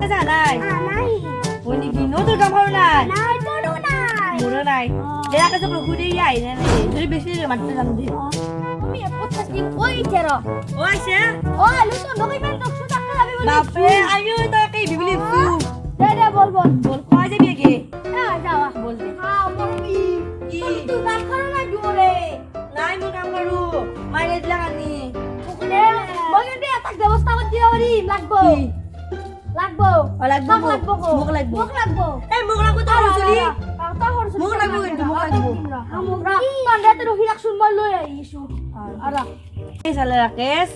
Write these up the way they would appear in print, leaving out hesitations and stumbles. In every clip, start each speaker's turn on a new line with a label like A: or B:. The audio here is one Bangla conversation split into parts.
A: যা নাই
B: নাই
A: ওই কি নতুন কাম করো নাই
B: নাই তোরও নাই
A: মোরও নাই এরা কাছে ঘুরে আই না যদি বেশি মারতে জান দে
B: আমি পড়তে কি ওই তেরো
A: ওই সে
B: ও লুতো নকই মেন তো সুদা খাবি বলি
A: বাপরে আমি ওই তো কই বিবলি ফু
B: দে বল
A: বল কই যাবি কে
B: যাওয়া
A: বলতে
B: হ্যাঁ মরমি
A: কি
B: তুই কাম করো না জোরে
A: নাই মো কাম করু মাইরে দিলা কানি
B: ওখানে বগেন্ডে একটা ব্যবস্থা করে দিও পারি লাগবো লাগবো
A: মুখ লাগবো
B: মুখ লাগবো
A: এই মুখ লাগবো তো চলি
B: তা হরছ
A: মুখ লাগবো কিন্তু মুখ লাগবো
B: মুখ রাখ পান্ডাতে রহি রাখছুন মই লই আইছু আরা
A: এই সালে রাকেশ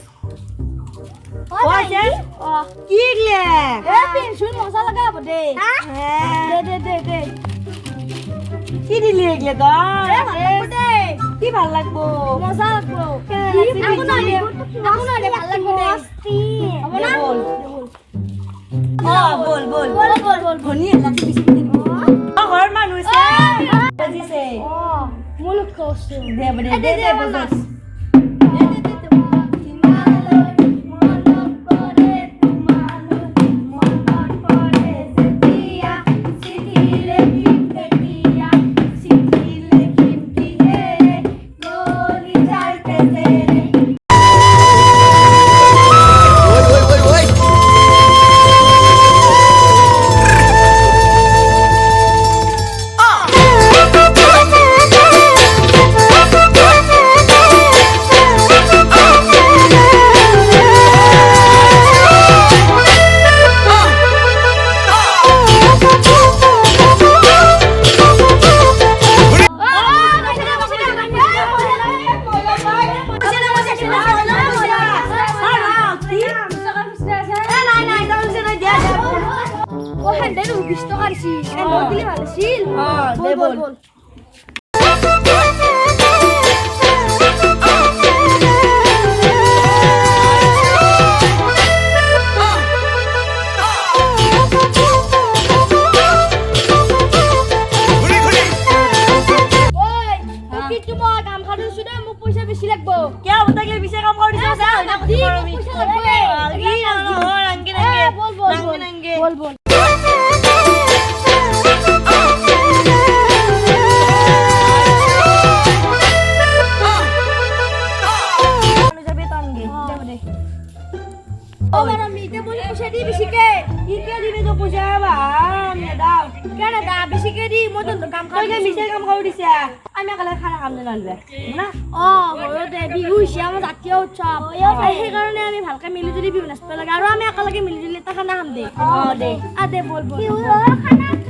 B: ওই যে
A: কি গলে
B: এ পেনশন মজা লাগাবো দে
A: হ্যাঁ
B: দে
A: কি দিলি এগলে তো
B: এ ভালো লাগবো দে
A: কি ভাল লাগবো
B: মজা লাগবো
A: এখন
B: আরে ভালো লাগবো দে
A: হবে না বল ঘনি লাগি বিসি ঘর মানুষ বুঝিছে
B: মুলুক কোসে
A: দে বলছ বল আমি কালে খানা কাম জানবে না
B: বিহু আমার জাতীয় উৎসৱ সেইকাৰণে আমি ভালকে মিলি জুলি বিহু নাচিব লাগে আৰু আমি একেলগে মিলি জুলি এটা খানা খাম দে
A: দে
B: দে বল খানা